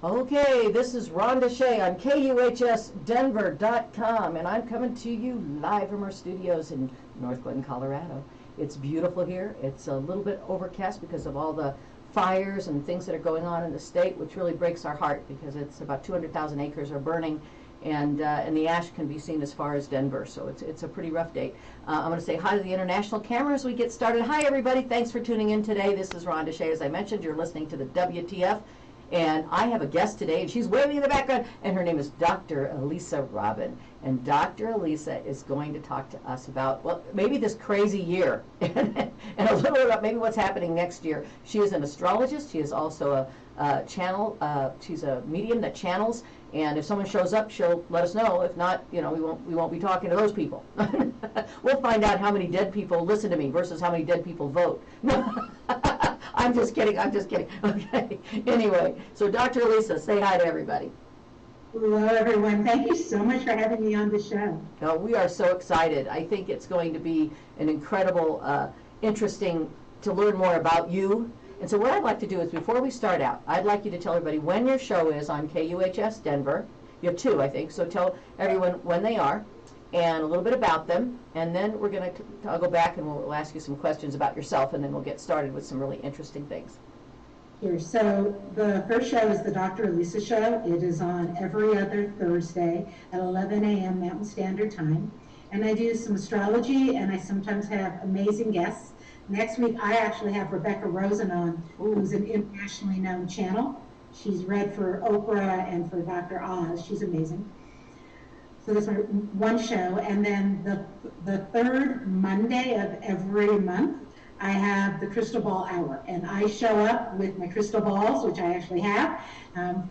Okay, this is Rhonda Shea on KUHSdenver.com, and I'm coming to you live from our studios in North Glen, Colorado. It's beautiful here. It's a little bit overcast because of all the fires and things that are going on in the state, which really breaks our heart because it's about 200,000 acres are burning, and the ash can be seen as far as Denver, so it's a pretty rough day. I'm going to say hi to the international camera as we get started. Hi, everybody. Thanks for tuning in today. This is Rhonda Shea. As I mentioned, you're listening to the WTF. And I have a guest today, and she's waving in the background, and her name is Dr. Elisa Robin. And Dr. Elisa is going to talk to us about, well, maybe this crazy year, and a little bit about maybe what's happening next year. She is an astrologist. She is also a channel. She's a medium that channels, and if someone shows up, she'll let us know. If not, you know, we won't be talking to those people. We'll find out how many dead people listen to me versus how many dead people vote. I'm just kidding. Okay. Anyway, so Dr. Elisa, say hi to everybody. Hello, everyone. Thank you so much for having me on the show. No, we are so excited. I think it's going to be an incredible, interesting to learn more about you. And so what I'd like to do is, before we start out, I'd like you to tell everybody when your show is on KUHS Denver. You have two, I think, so tell everyone when they are and a little bit about them, and then I'll go back and we'll ask you some questions about yourself, and then we'll get started with some really interesting things. Sure. So the first show is the Dr. Elisa Show. It is on every other Thursday at 11 a.m. Mountain Standard Time. And I do some astrology, and I sometimes have amazing guests. Next week, I actually have Rebecca Rosen on, who's an internationally known channel. She's read for Oprah and for Dr. Oz. She's amazing. So that's one show, and then the third Monday of every month, I have the Crystal Ball Hour, and I show up with my crystal balls, which I actually have, and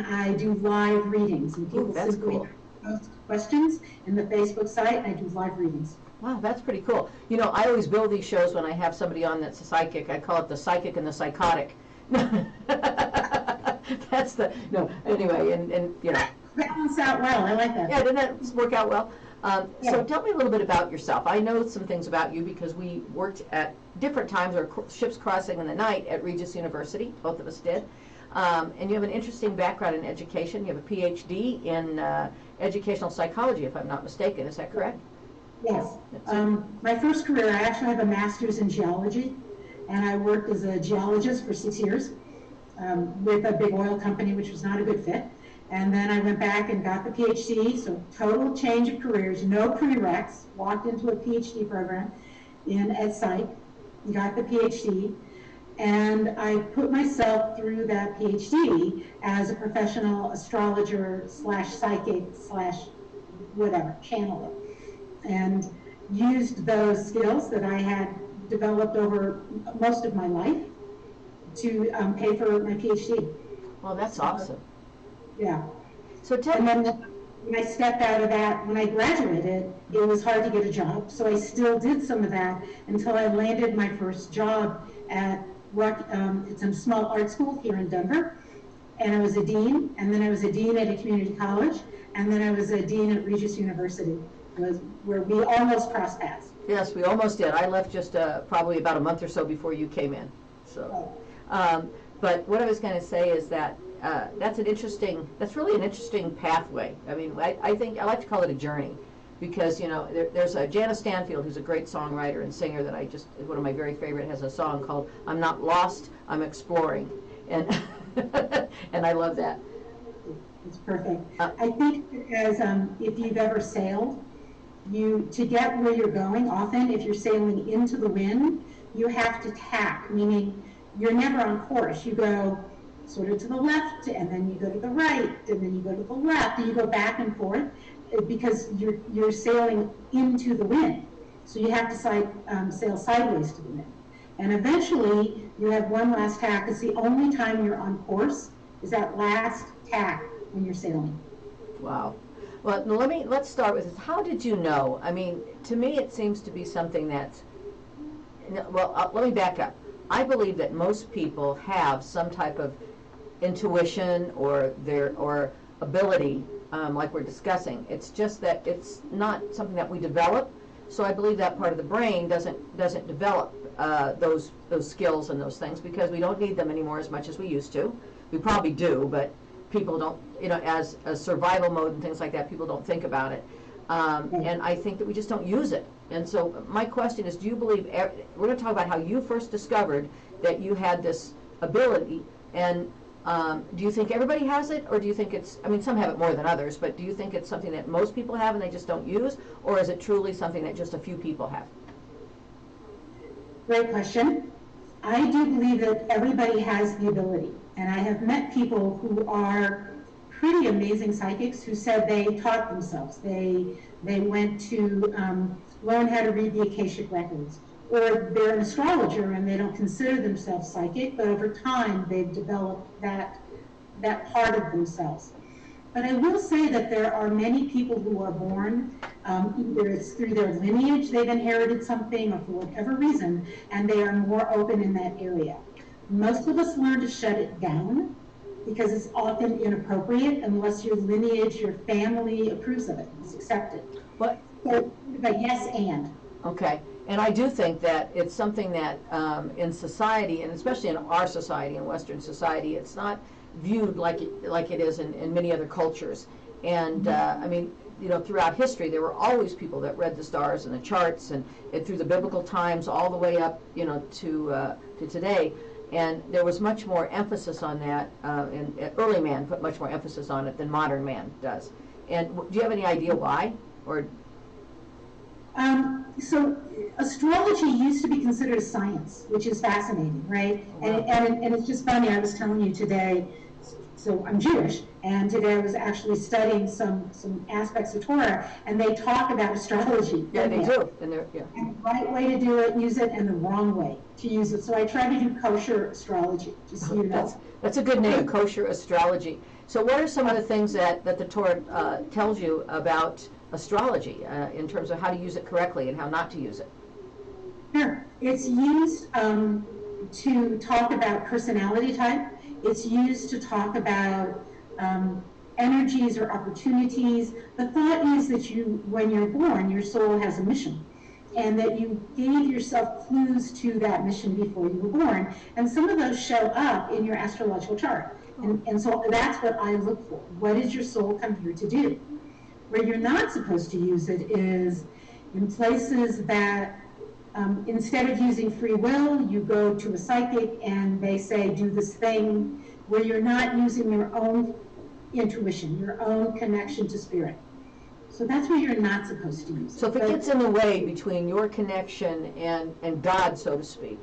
I do live readings. And people simply post questions in the Facebook site, and I do live readings. Wow, that's pretty cool. You know, I always build these shows when I have somebody on that's a psychic. I call it the psychic and the psychotic. Anyway, and you know. Balance out well. I like that. Yeah, didn't that work out well? So tell me a little bit about yourself. I know some things about you because we worked at different times, or ships crossing in the night at Regis University. Both of us did. And you have an interesting background in education. You have a PhD in educational psychology, if I'm not mistaken. Is that correct? Yes. My first career, I actually have a master's in geology, and I worked as a geologist for 6 years with a big oil company, which was not a good fit. And then I went back and got the PhD, so total change of careers, no prereqs, walked into a PhD program in Ed Psych, got the PhD, and I put myself through that PhD as a professional astrologer / psychic / whatever, channeler, and used those skills that I had developed over most of my life to pay for my PhD. Well, that's awesome. Yeah. So and then when I stepped out of that, when I graduated, it was hard to get a job. So I still did some of that until I landed my first job at it's a small art school here in Denver. And I was a dean, and then I was a dean at a community college, and then I was a dean at Regis University, where we almost crossed paths. Yes, we almost did. I left just probably about a month or so before you came in. So, but what I was going to say is that that's really an interesting pathway. I mean, I think I like to call it a journey, because you know there's a Janice Stanfield, who's a great songwriter and singer that one of my very favorite, has a song called "I'm Not Lost, I'm Exploring," and and I love that. It's perfect. I think because if you've ever sailed, to get where you're going, often if you're sailing into the wind, you have to tack, meaning you're never on course. You go sort of to the left, and then you go to the right, and then you go to the left, and you go back and forth because you're sailing into the wind. So you have to sail sideways to the wind. And eventually, you have one last tack. It's the only time you're on course is that last tack when you're sailing. Wow. Well, let's start with this. How did you know? I mean, to me, it seems to be something that's, well, let me back up. I believe that most people have some type of intuition or ability, like we're discussing. It's just that it's not something that we develop. So I believe that part of the brain doesn't develop those skills and those things because we don't need them anymore as much as we used to. We probably do, but people don't, as a survival mode and things like that, people don't think about it. And I think that we just don't use it. And so my question is, do you believe, we're going to talk about how you first discovered that you had this ability, and do you think everybody has it, or do you think it's, some have it more than others, but do you think it's something that most people have and they just don't use, or is it truly something that just a few people have? Great question. I do believe that everybody has the ability, and I have met people who are pretty amazing psychics who said they taught themselves. They went to learn how to read the Akashic records, or they're an astrologer and they don't consider themselves psychic, but over time they've developed that part of themselves. But I will say that there are many people who are born, either it's through their lineage they've inherited something, or for whatever reason, and they are more open in that area. Most of us learn to shut it down because it's often inappropriate unless your lineage, your family approves of it, it's accepted. But yes, and. Okay. And I do think that it's something that in society, and especially in our society, in Western society, it's not viewed like it is in many other cultures. And throughout history, there were always people that read the stars and the charts, and through the biblical times all the way up, to today. And there was much more emphasis on that, and early man put much more emphasis on it than modern man does. And do you have any idea why? Or so astrology used to be considered a science, which is fascinating, right? Wow. And it's just funny, I was telling you today, so I'm Jewish, and today I was actually studying some aspects of Torah, and they talk about astrology. Yeah, they do. And the right way to do it, use it, and the wrong way to use it. So I try to do kosher astrology, just so you know. That's a good name, kosher astrology. So what are some of the things that the Torah tells you about astrology in terms of how to use it correctly and how not to use it? Sure. It's used to talk about personality type. It's used to talk about energies or opportunities. The thought is that when you're born, your soul has a mission, and that you gave yourself clues to that mission before you were born. And some of those show up in your astrological chart. And so that's what I look for. What does your soul come here to do? Where you're not supposed to use it is in places that instead of using free will, you go to a psychic and they say, do this thing, where you're not using your own intuition, your own connection to spirit. So that's where you're not supposed to use it. So if it gets in the way between your connection and God, so to speak,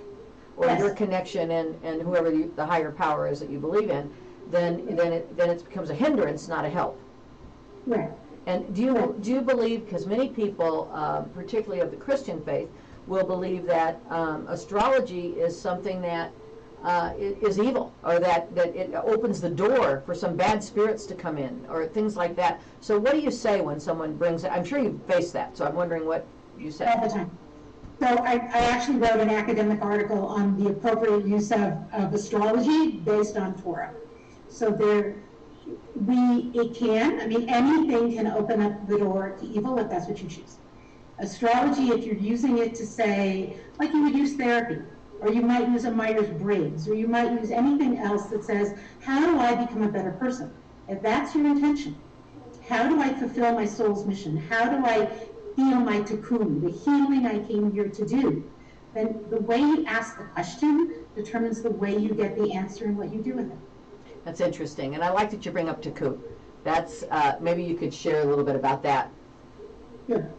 or yes, your connection and whoever the higher power is that you believe in, then it becomes a hindrance, not a help. Right. And do you believe, because many people, particularly of the Christian faith, will believe that astrology is something that is evil, or that it opens the door for some bad spirits to come in, or things like that. So what do you say when someone brings it? I'm sure you've faced that, so I'm wondering what you say. All the time. So I actually wrote an academic article on the appropriate use of astrology based on Torah. So anything can open up the door to evil if that's what you choose. Astrology, if you're using it to say, like you would use therapy, or you might use a Myers-Briggs, or you might use anything else that says, how do I become a better person? If that's your intention, how do I fulfill my soul's mission? How do I heal my tikkun, the healing I came here to do? Then the way you ask the question determines the way you get the answer and what you do with it. That's interesting, and I like that you bring up tikkun. That's maybe you could share a little bit about that. Sure.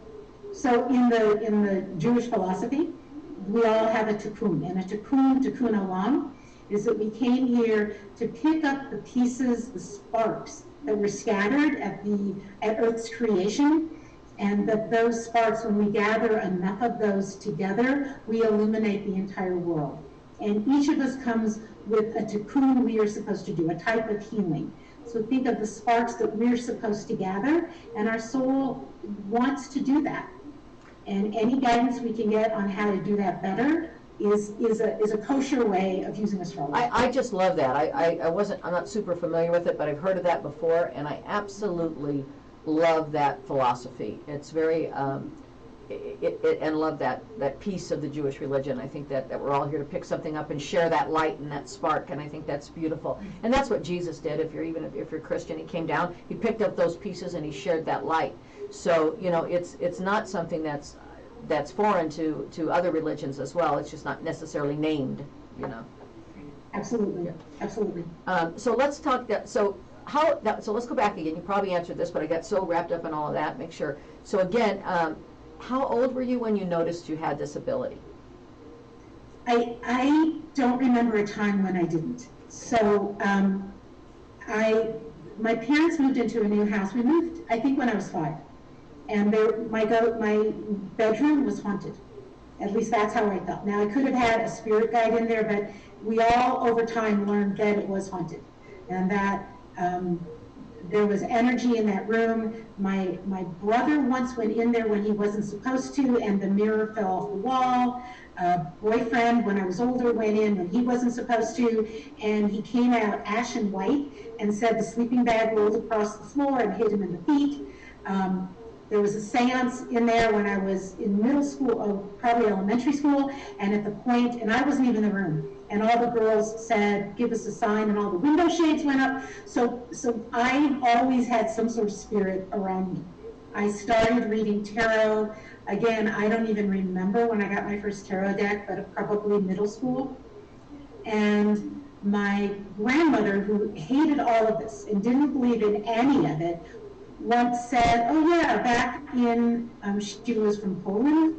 So in the Jewish philosophy, we all have a tikkun, and a tikkun olam, is that we came here to pick up the pieces, the sparks that were scattered at Earth's creation, and that those sparks, when we gather enough of those together, we illuminate the entire world. And each of us comes with a tikkun we are supposed to do, a type of healing. So think of the sparks that we're supposed to gather, and our soul wants to do that. And any guidance we can get on how to do that better is a kosher way of using astrology. I just love that. I'm not super familiar with it, but I've heard of that before, and I absolutely love that philosophy. It's very and love that piece of the Jewish religion. I think that we're all here to pick something up and share that light and that spark, and I think that's beautiful. And that's what Jesus did. If you're Christian, he came down, he picked up those pieces and he shared that light. So it's not something that's foreign to other religions as well. It's just not necessarily named. Absolutely, Yeah. absolutely. So let's talk that. So let's go back again. You probably answered this, but I got so wrapped up in all of that. Make sure. So again. How old were you when you noticed you had this ability? I don't remember a time when I didn't. So my parents moved into a new house. We moved, I think, when I was 5, and my bedroom was haunted. At least that's how I felt. Now I could have had a spirit guide in there, but we all over time learned that it was haunted, and that there was energy in that room. My brother once went in there when he wasn't supposed to, and the mirror fell off the wall. A boyfriend, when I was older, went in when he wasn't supposed to, and he came out ashen white and said the sleeping bag rolled across the floor and hit him in the feet. There was a seance in there when I was in middle school, probably elementary school, and at the point, and I wasn't even in the room, and all the girls said, give us a sign, and all the window shades went up. So I always had some sort of spirit around me. I started reading tarot. Again, I don't even remember when I got my first tarot deck, but probably middle school. And my grandmother, who hated all of this and didn't believe in any of it, once said, oh yeah, back in, she was from Poland,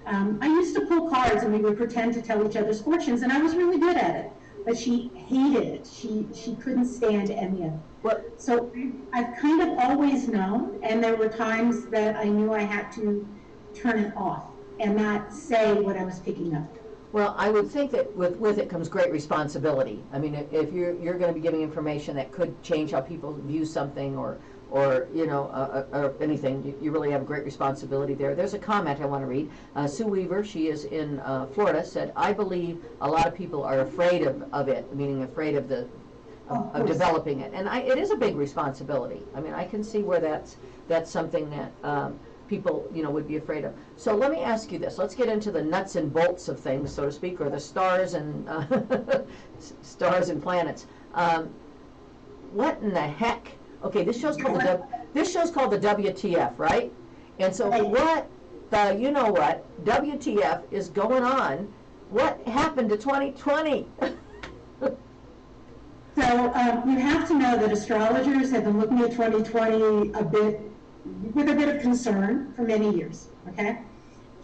I used to pull cards and we would pretend to tell each other's fortunes, and I was really good at it. But she hated it. She couldn't stand any of it. What? So I've kind of always known, and there were times that I knew I had to turn it off and not say what I was picking up. Well, I would think that with it comes great responsibility. I mean, if you're going to be giving information that could change how people view something or anything, you really have a great responsibility there. There's a comment I want to read. Sue Weaver, she is in Florida, said, I believe a lot of people are afraid of it, meaning afraid of of developing it. And it is a big responsibility. I mean, I can see where that's something that people, would be afraid of. So let me ask you this. Let's get into the nuts and bolts of things, so to speak, or the stars and stars and planets. What in the heck? Okay, this show's called the WTF, right? And so what WTF is going on? What happened to 2020? So you have to know that astrologers have been looking at 2020 with a bit of concern for many years. Okay,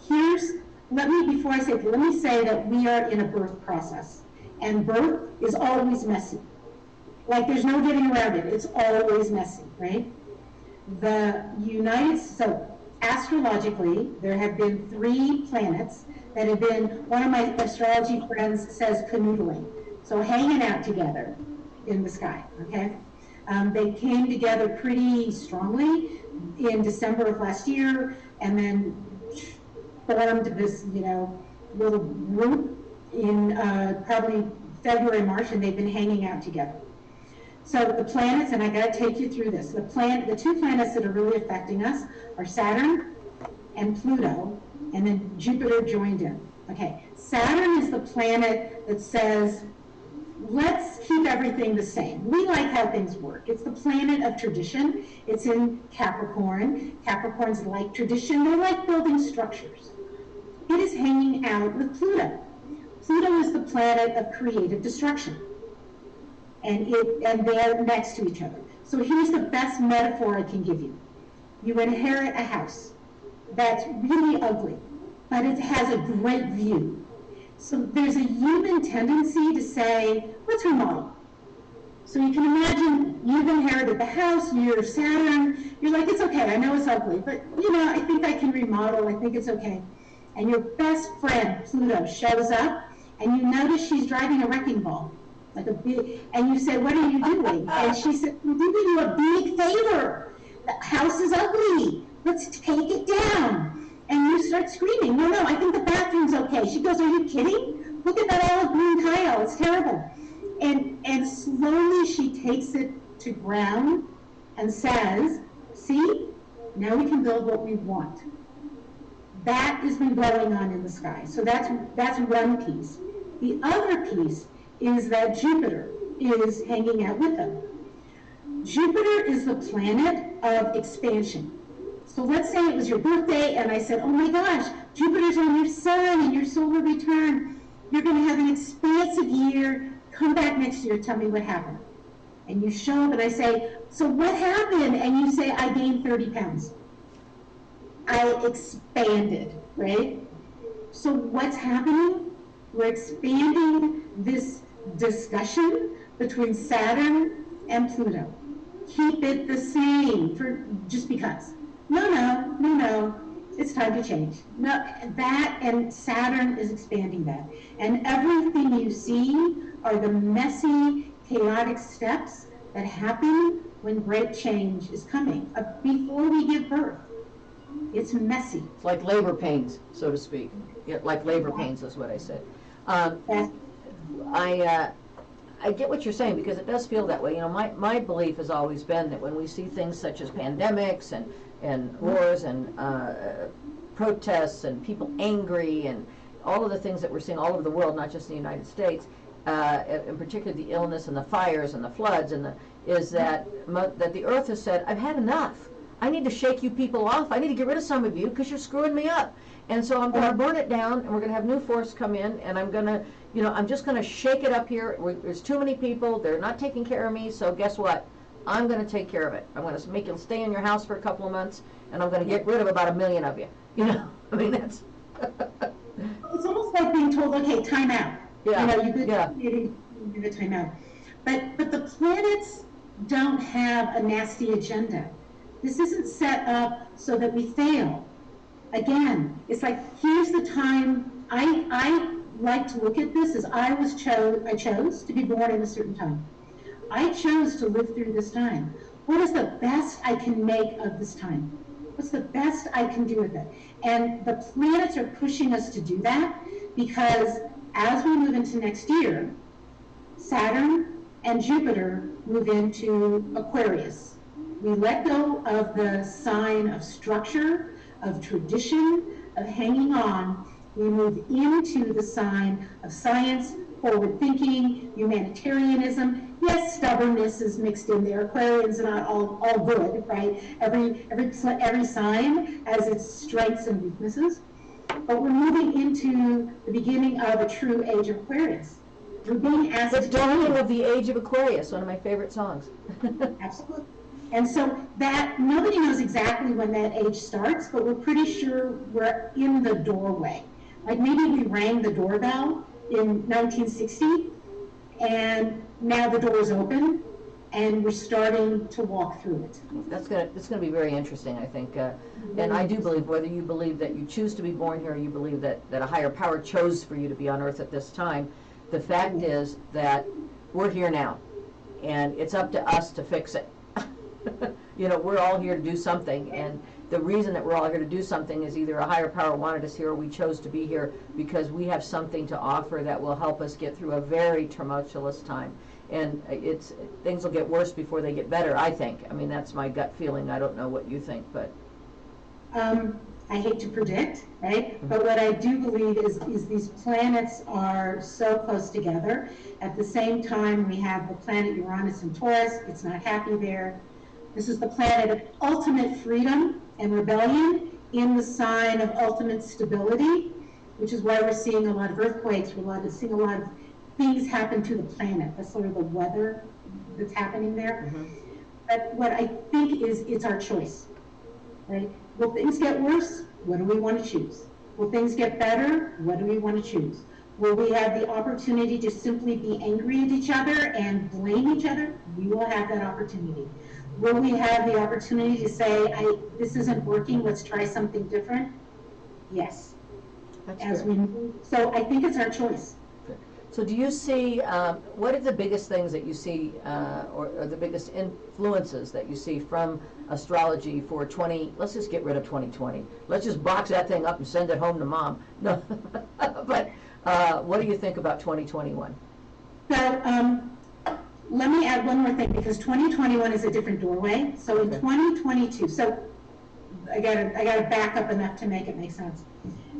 let me say that we are in a birth process, and birth is always messy. Like, there's no getting around it. It's always messy, right? So astrologically, there have been 3 planets that have been, one of my astrology friends says canoodling. So hanging out together in the sky, okay? They came together pretty strongly in December of last year, and then formed this, little group in probably February, March, and they've been hanging out together. So the planets, and I got to take you through this. The 2 planets that are really affecting us are Saturn and Pluto, and then Jupiter joined in. Okay, Saturn is the planet that says, let's keep everything the same. We like how things work. It's the planet of tradition. It's in Capricorn. Capricorns like tradition. They like building structures. It is hanging out with Pluto. Pluto is the planet of creative destruction. And they're next to each other. So here's the best metaphor I can give you. You inherit a house that's really ugly, but it has a great view. So there's a human tendency to say, let's remodel. So you can imagine you've inherited the house, you're Saturn, you're like, it's okay, I know it's ugly, but I think I can remodel, I think it's okay. And your best friend, Pluto, shows up, and you notice she's driving a wrecking ball. And you say, what are you doing? And she said, I'm giving you a big favor. The house is ugly. Let's take it down. And you start screaming, no, I think the bathroom's okay. She goes, are you kidding? Look at that olive green tile. It's terrible. And slowly she takes it to ground and says, see, now we can build what we want. that has been going on in the sky. So that's one piece. The other piece is that Jupiter is hanging out with them. Jupiter is the planet of expansion. So let's say it was your birthday and I said, oh my gosh, Jupiter's on your sun and your solar return. You're going to have an expansive year. Come back next year, tell me what happened. And you show up and I say, so what happened? And you say, I gained 30 pounds. I expanded, right? So what's happening? We're expanding this discussion between Saturn and Pluto. Keep it the same for just because. No, it's time to change. No, that and Saturn is expanding that. And everything you see are the messy, chaotic steps that happen when great change is coming. Before we give birth, it's messy. It's like labor pains, so to speak. Yeah, like labor pains is what I said. I get what you're saying because it does feel that way. You know, my belief has always been that when we see things such as pandemics and wars and protests and people angry and all of the things that we're seeing all over the world, not just in the United States, in particular the illness and the fires and the floods, is that the earth has said, I've had enough. I need to shake you people off. I need to get rid of some of you because you're screwing me up. And so I'm going to burn it down, and we're going to have new force come in, and I'm going to, I'm just going to shake it up here. There's too many people. They're not taking care of me, so guess what? I'm going to take care of it. I'm going to make you stay in your house for a couple of months, and I'm going to get rid of about 1 million of you. I mean, that's... It's almost like being told, okay, time out. Yeah. You give a time out. But the planets don't have a nasty agenda. This isn't set up so that we fail. Again, it's like, here's the time. I like to look at this as I chose to be born in a certain time. I chose to live through this time. What is the best I can make of this time? What's the best I can do with it? And the planets are pushing us to do that because as we move into next year, Saturn and Jupiter move into Aquarius. We let go of the sign of structure, of tradition, of hanging on. We move into the sign of science, forward thinking, humanitarianism. Yes, stubbornness is mixed in there. Aquarians are not all good, right? Every sign has its strengths and weaknesses. But we're moving into the beginning of a true age of Aquarius. We're being asked The dawning of the age of Aquarius, one of my favorite songs. Absolutely. And so that, nobody knows exactly when that age starts, but we're pretty sure we're in the doorway. Like maybe we rang the doorbell in 1960, and now the door is open, and we're starting to walk through it. It's gonna be very interesting, I think. And I do believe, whether you believe that you choose to be born here, or you believe that a higher power chose for you to be on Earth at this time, the fact is that we're here now, and it's up to us to fix it. We're all here to do something, and the reason that we're all here to do something is either a higher power wanted us here or we chose to be here because we have something to offer that will help us get through a very tumultuous time. And things will get worse before they get better, I think. I mean, that's my gut feeling. I don't know what you think, but... I hate to predict, right? Mm-hmm. But what I do believe is these planets are so close together. At the same time, we have the planet Uranus in Taurus. It's not happy there. This is the planet of ultimate freedom and rebellion in the sign of ultimate stability, which is why we're seeing a lot of earthquakes. We're seeing a lot of things happen to the planet. That's sort of the weather that's happening there. Mm-hmm. But what I think is it's our choice, right? Will things get worse? What do we want to choose? Will things get better? What do we want to choose? Will we have the opportunity to simply be angry at each other and blame each other? We will have that opportunity. Will we have the opportunity to say, this isn't working, let's try something different? Yes. So I think it's our choice. So do you see, what are the biggest things that you see, or the biggest influences that you see from astrology for let's just get rid of 2020. Let's just box that thing up and send it home to mom. No, but what do you think about 2021? So let me add one more thing, because 2021 is a different doorway. So in 2022, so I gotta back up enough to make it make sense.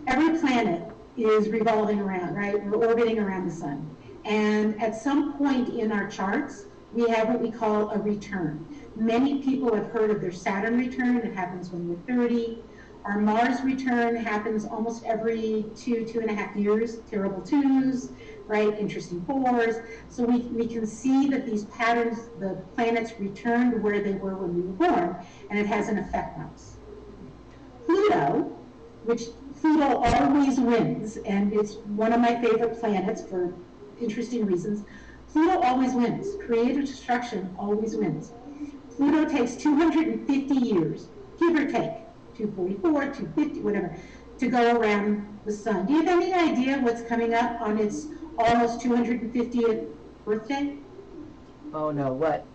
Every planet is revolving around, right? We're orbiting around the sun. And at some point in our charts, we have what we call a return. Many people have heard of their Saturn return. It happens when we're 30. Our Mars return happens almost every 2.5 years. Terrible twos, right? Interesting fours. So we can see that these patterns, the planets return to where they were when we were born, and it has an effect on us. Pluto, which Pluto always wins, and it's one of my favorite planets for interesting reasons. Pluto always wins. Creative destruction always wins. Pluto takes 250 years, give or take, 244, 250, whatever, to go around the sun. Do you have any idea what's coming up on its almost 250th birthday? Oh no, what?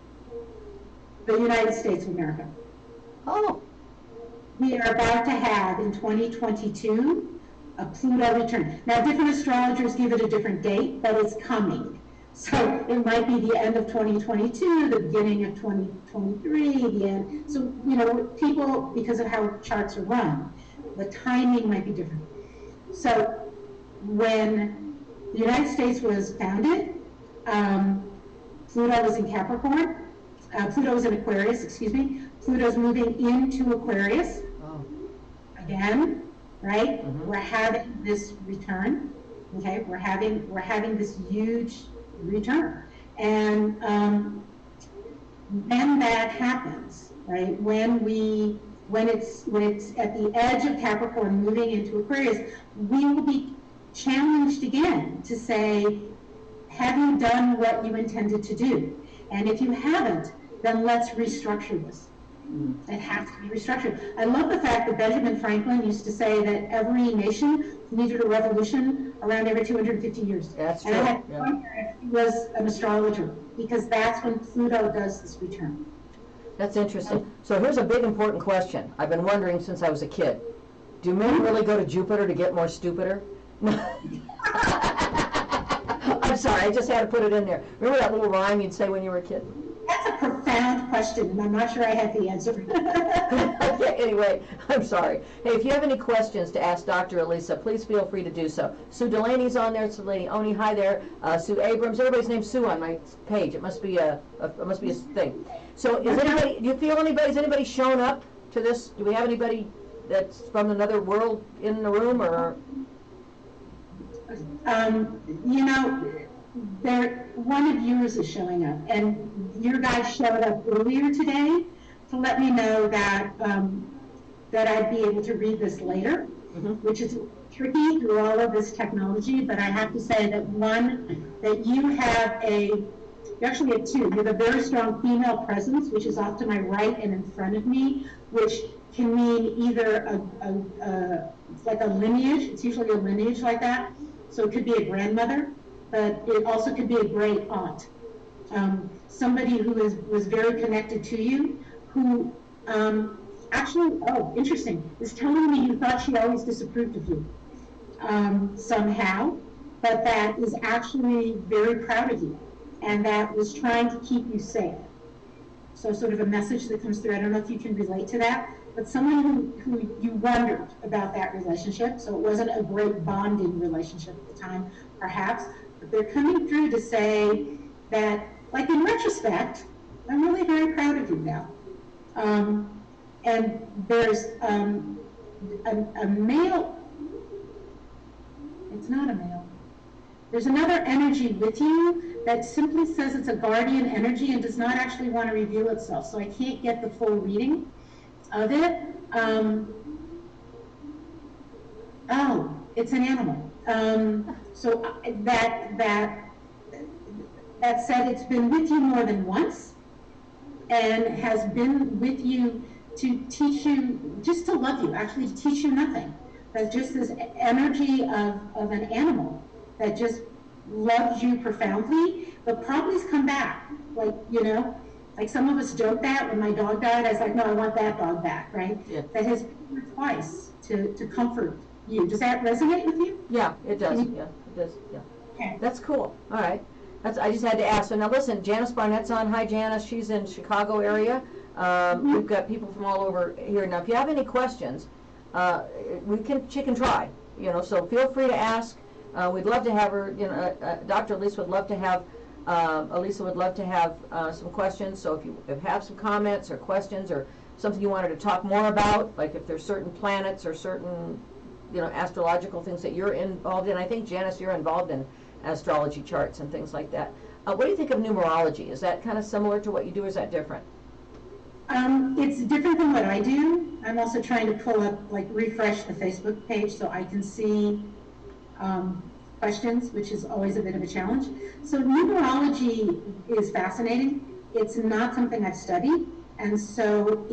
The United States of America. Oh. We are about to have, in 2022, a Pluto return. Now, different astrologers give it a different date, but it's coming. So it might be the end of 2022, the beginning of 2023, the end. So, you know, people, because of how charts are run, the timing might be different. So when the United States was founded, Pluto was in Capricorn. Pluto was in Aquarius, excuse me. Pluto's moving into Aquarius. Oh. Again, right? Mm-hmm. We're having this return. Okay, we're having this huge return, and when that happens, right? When it's at the edge of Capricorn, moving into Aquarius, we will be challenged again to say, have you done what you intended to do? And if you haven't, then let's restructure this. It has to be restructured. I love the fact that Benjamin Franklin used to say that every nation needed a revolution around every 250 years. That's true. And I had to wonder if he was an astrologer, because that's when Pluto does this return. That's interesting. So here's a big important question. I've been wondering since I was a kid. Do men really go to Jupiter to get more stupider? I'm sorry, I just had to put it in there. Remember that little rhyme you'd say when you were a kid? That's a profound question, and I'm not sure I have the answer. Okay, anyway, I'm sorry. Hey, if you have any questions to ask Dr. Elisa, please feel free to do so. Sue Delaney's on there. Sue Delaney Oni, hi there. Sue Abrams. Everybody's named Sue on my page. It must be a thing. So, is anybody shown up to this? Do we have anybody that's from another world in the room, or? You know, one of yours is showing up, and your guy showed up earlier today to let me know that that I'd be able to read this later, which is tricky through all of this technology. But I have to say that you actually have two. You have a very strong female presence, which is off to my right and in front of me, which can mean either like a lineage. It's usually a lineage like that. So it could be a grandmother, but it also could be a great aunt. Somebody who was very connected to you, who actually, oh, interesting, is telling me you thought she always disapproved of you somehow, but that is actually very proud of you, and that was trying to keep you safe. So sort of a message that comes through. I don't know if you can relate to that, but someone who you wondered about that relationship, so it wasn't a great bonding relationship at the time, perhaps, but they're coming through to say that, like in retrospect, I'm really very proud of you now. And there's a male, it's not a male, there's another energy with you that simply says it's a guardian energy and does not actually want to reveal itself, so I can't get the full reading of it. Oh, it's an animal. So that said, it's been with you more than once, and has been with you to teach you, just to love you, actually to teach you nothing. That's just this energy of an animal that just loves you profoundly, but probably has come back. Like, you know, like some of us joke that when my dog died, I was like, no, I want that dog back, right? Yeah. That has been here twice to comfort you. Does that resonate with you? Yeah, it does. Yeah, it does. Yeah. Okay. That's cool. All right. I just had to ask. So now listen, Janice Barnett's on. Hi, Janice. She's in Chicago area. We've got people from all over here. Now, if you have any questions, she can try, so feel free to ask. We'd love to have her, Dr. Elisa would love to have, some questions. So if you have some comments or questions or something you wanted to talk more about, like if there's certain planets or certain, astrological things that you're involved in. I think, Janice, you're involved in astrology charts and things like that. What do you think of numerology? Is that kind of similar to what you do, or is that different? It's different than what I do. I'm also trying to pull up, refresh the Facebook page so I can see questions, which is always a bit of a challenge. So numerology is fascinating. It's not something I've studied, and so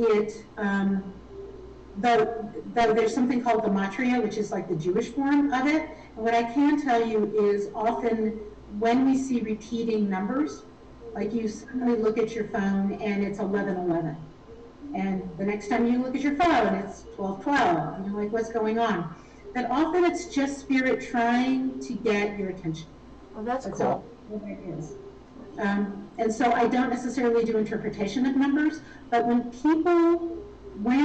though there's something called gematria, which is like the Jewish form of it. And what I can tell you is often when we see repeating numbers, like you suddenly look at your phone and it's 1111. And the next time you look at your phone, it's 1212. And you're like, what's going on? But often it's just spirit trying to get your attention. Oh, that's cool. All it is. And so I don't necessarily do interpretation of numbers, but when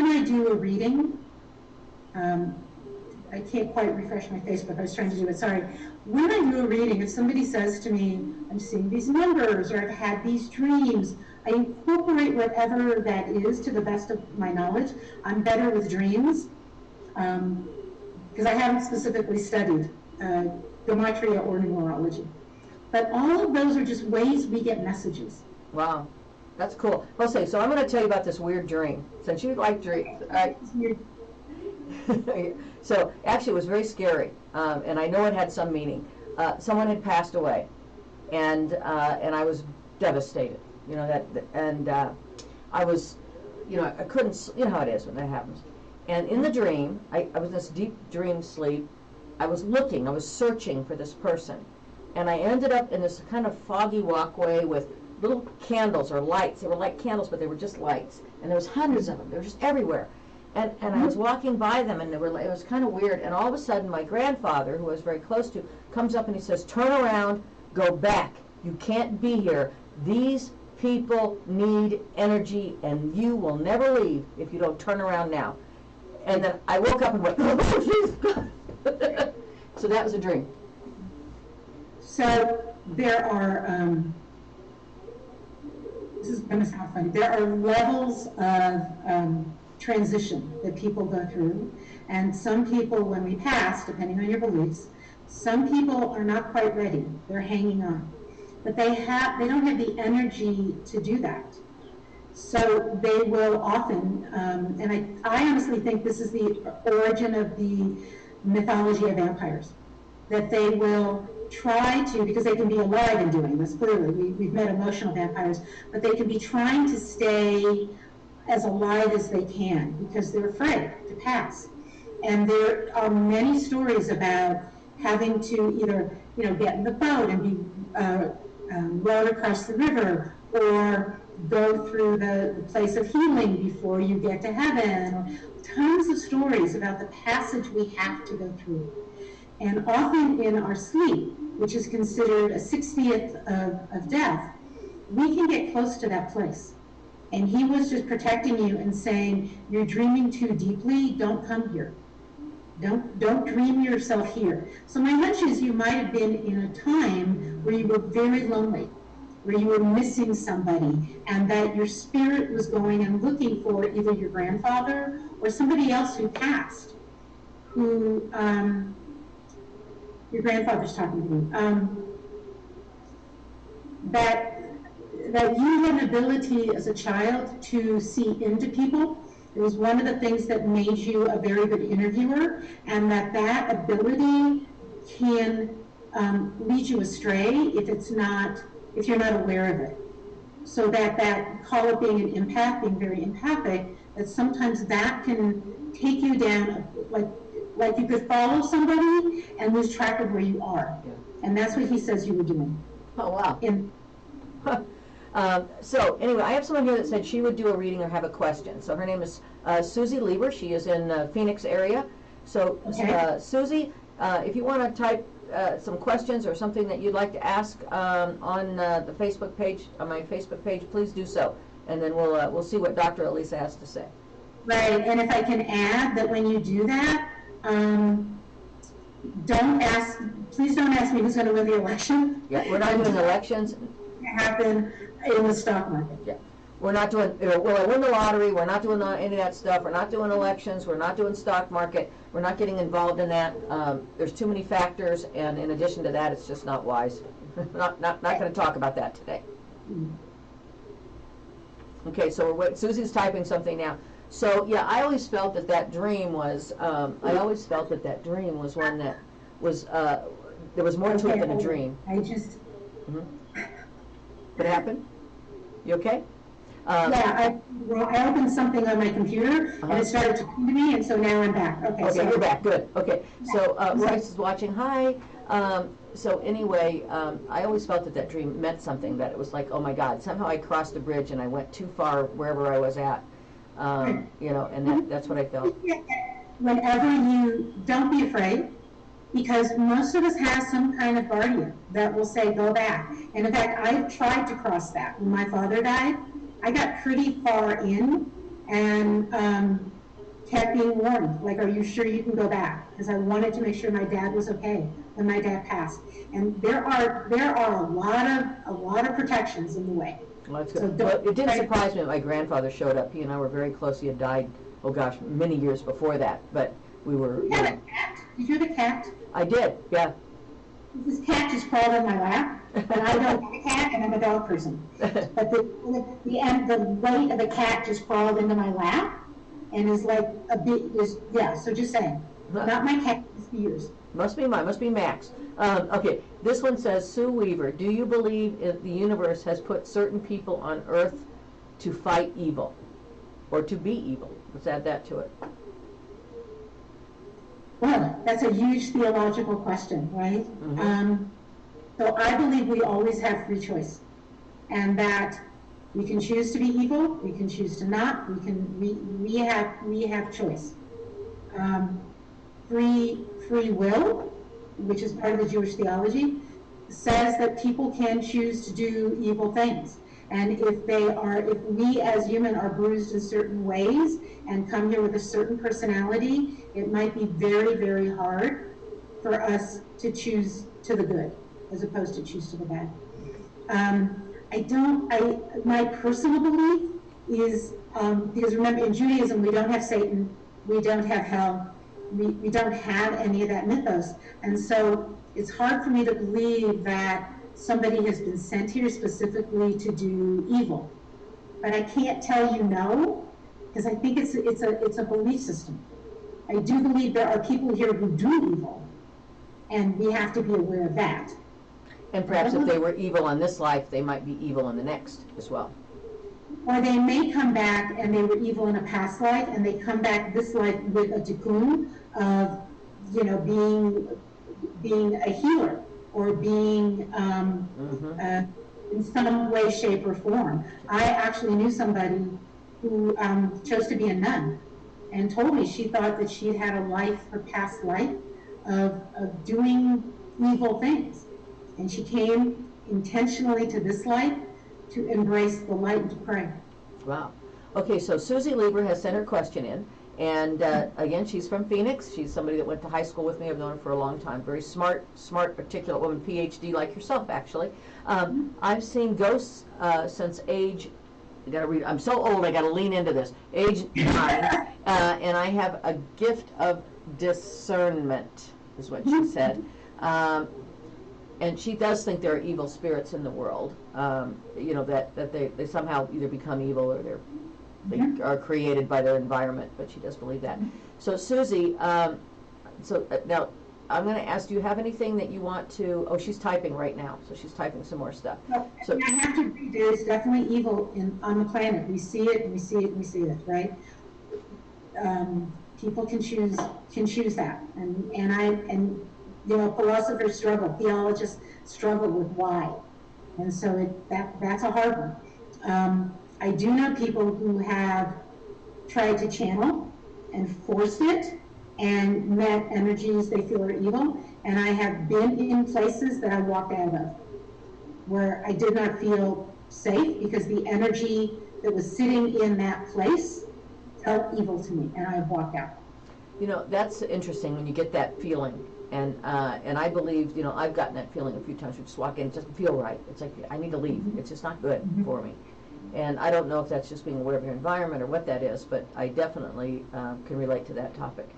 I do a reading, I can't quite refresh my Facebook, I was trying to do it, sorry. When I do a reading, if somebody says to me, I'm seeing these numbers, or I've had these dreams, I incorporate whatever that is to the best of my knowledge. I'm better with dreams, because I haven't specifically studied gematria or numerology. But all of those are just ways we get messages. Wow, that's cool. Well, so I'm going to tell you about this weird dream, since you like dreams. So actually it was very scary, and I know it had some meaning. Someone had passed away, and I was devastated. I was, I couldn't, how it is when that happens. And in the dream, I was in this deep dream sleep. I was searching for this person, and I ended up in this kind of foggy walkway with little candles or lights. They were like candles, but they were just lights, and there was hundreds of them. They were just everywhere. And I was walking by them, and it was kind of weird. And all of a sudden, my grandfather, who I was very close to, comes up and he says, "Turn around, go back. You can't be here. These people need energy, and you will never leave if you don't turn around now." And then I woke up and went, "Oh, jeez." So that was a dream. So there are, this is going to sound funny, there are levels of transition that people go through, and some people, when we pass, depending on your beliefs, some people are not quite ready. They're hanging on, but they don't have the energy to do that. So they will often, and I honestly think this is the origin of the mythology of vampires, that they will try to, because they can be alive in doing this, clearly, we've met emotional vampires, but they can be trying to stay as alive as they can because they're afraid to pass. And there are many stories about having to either, get in the boat and be rowed across the river, or go through the place of healing before you get to heaven, or tons of stories about the passage we have to go through. And often in our sleep, which is considered a 60th of death, we can get close to that place. And he was just protecting you and saying, you're dreaming too deeply, don't come here. Don't dream yourself here. So my hunch is you might have been in a time where you were very lonely, where you were missing somebody, and that your spirit was going and looking for either your grandfather or somebody else who passed, who, your grandfather's talking to you, that you had an ability as a child to see into people. It was one of the things that made you a very good interviewer, and that ability can lead you astray if you're not aware of it. So that call it being an empath, being very empathic, that sometimes that can take you down, like you could follow somebody and lose track of where you are. Yeah. And that's what he says you were doing. Oh, wow. So anyway, I have someone here that said she would do a reading or have a question. So her name is Susie Lieber. She is in the Phoenix area. So okay. Susie, if you want to type some questions or something that you'd like to ask on the Facebook page, on my Facebook page, please do so. and then we'll see what Dr. Elisa has to say. Right, and if I can add that when you do that, please don't ask me who's going to win the election. Yeah, we're not doing elections. Happen in the stock market. Yeah, we're not doing, will I win the lottery? We're not doing any of that stuff. We're not doing elections. We're not doing stock market. We're not getting involved in that. There's too many factors, and in addition to that, it's just not wise. not going to talk about that today. Okay, so Susie's typing something now. So yeah, I always felt that dream was. I always felt that dream was one that was. There was more to it than a dream. I just. What happened? You okay? Yeah, I opened something on my computer and it started to come to me, and so now I'm back. Okay, okay, so you're back. Good. Okay, so Royce is watching. Hi. So anyway, I always felt that dream meant something. That it was like, oh my God, somehow I crossed a bridge and I went too far wherever I was at. You know, and that's what I felt. Whenever you, don't be afraid, because most of us have some kind of guardian that will say, go back. And in fact, I've tried to cross that. When my father died, I got pretty far in and kept being warned, like, are you sure you can go back? Because I wanted to make sure my dad was okay when my dad passed. And there are a lot of protections in the way. Well, that's good. So it didn't surprise me that my grandfather showed up. He and I were very close. He had died, oh gosh, many years before that. But we were. You had a cat? Did you have a cat? I did, yeah. This cat just crawled in my lap, but I don't have a cat and I'm a dog person. But the weight of a cat just crawled into my lap and is like a bit, yeah, so just saying. Not my cat, it's yours. Must be mine, must be Max. Okay, this one says, Sue Weaver, do you believe the universe has put certain people on Earth to fight evil or to be evil? Let's add that to it. Well, that's a huge theological question, right? Mm-hmm. So I believe we always have free choice, and that we can choose to be evil, we can choose to not. We have choice. Free will, which is part of the Jewish theology, says that people can choose to do evil things. And if we as human are bruised in certain ways and come here with a certain personality, it might be very, very hard for us to choose to the good as opposed to choose to the bad. My personal belief is, because remember in Judaism, we don't have Satan, we don't have hell, we don't have any of that mythos. And so it's hard for me to believe that somebody has been sent here specifically to do evil. But I can't tell you no, because I think it's a belief system. I do believe there are people here who do evil, and we have to be aware of that. And perhaps if they were evil on this life, they might be evil in the next as well. Or they may come back and they were evil in a past life, and they come back this life with a tikkun of, being a healer or being in some way, shape, or form. I actually knew somebody who chose to be a nun and told me she thought that she'd had a life, her past life, of doing evil things. And she came intentionally to this life to embrace the light and to pray. Wow. Okay, so Susie Lieber has sent her question in. And again, she's from Phoenix. She's somebody that went to high school with me. I've known her for a long time. Very smart, articulate woman, PhD like yourself, actually. I've seen ghosts since age, I gotta read, I'm so old, I gotta lean into this, age 9. And I have a gift of discernment, is what she said. And she does think there are evil spirits in the world, that they somehow either become evil or they are created by their environment, but she does believe that. So Susie, now I'm going to ask, do you have anything that you want to, she's typing right now, so she's typing some more stuff. So I have to agree, there's definitely evil on the planet. We see it, and we see it, and we see it, right? People can choose that, and philosophers struggle, theologists struggle with why, and so that's a hard one. I do know people who have tried to channel and forced it and met energies they feel are evil, and I have been in places that I walked out of where I did not feel safe because the energy that was sitting in that place felt evil to me, and I walked out. You know, that's interesting when you get that feeling. And I believe, you know, I've gotten that feeling a few times. You just walk in, it doesn't feel right. It's like, I need to leave. It's just not good for me. And I don't know if that's just being aware of your environment or what that is, but I definitely can relate to that topic.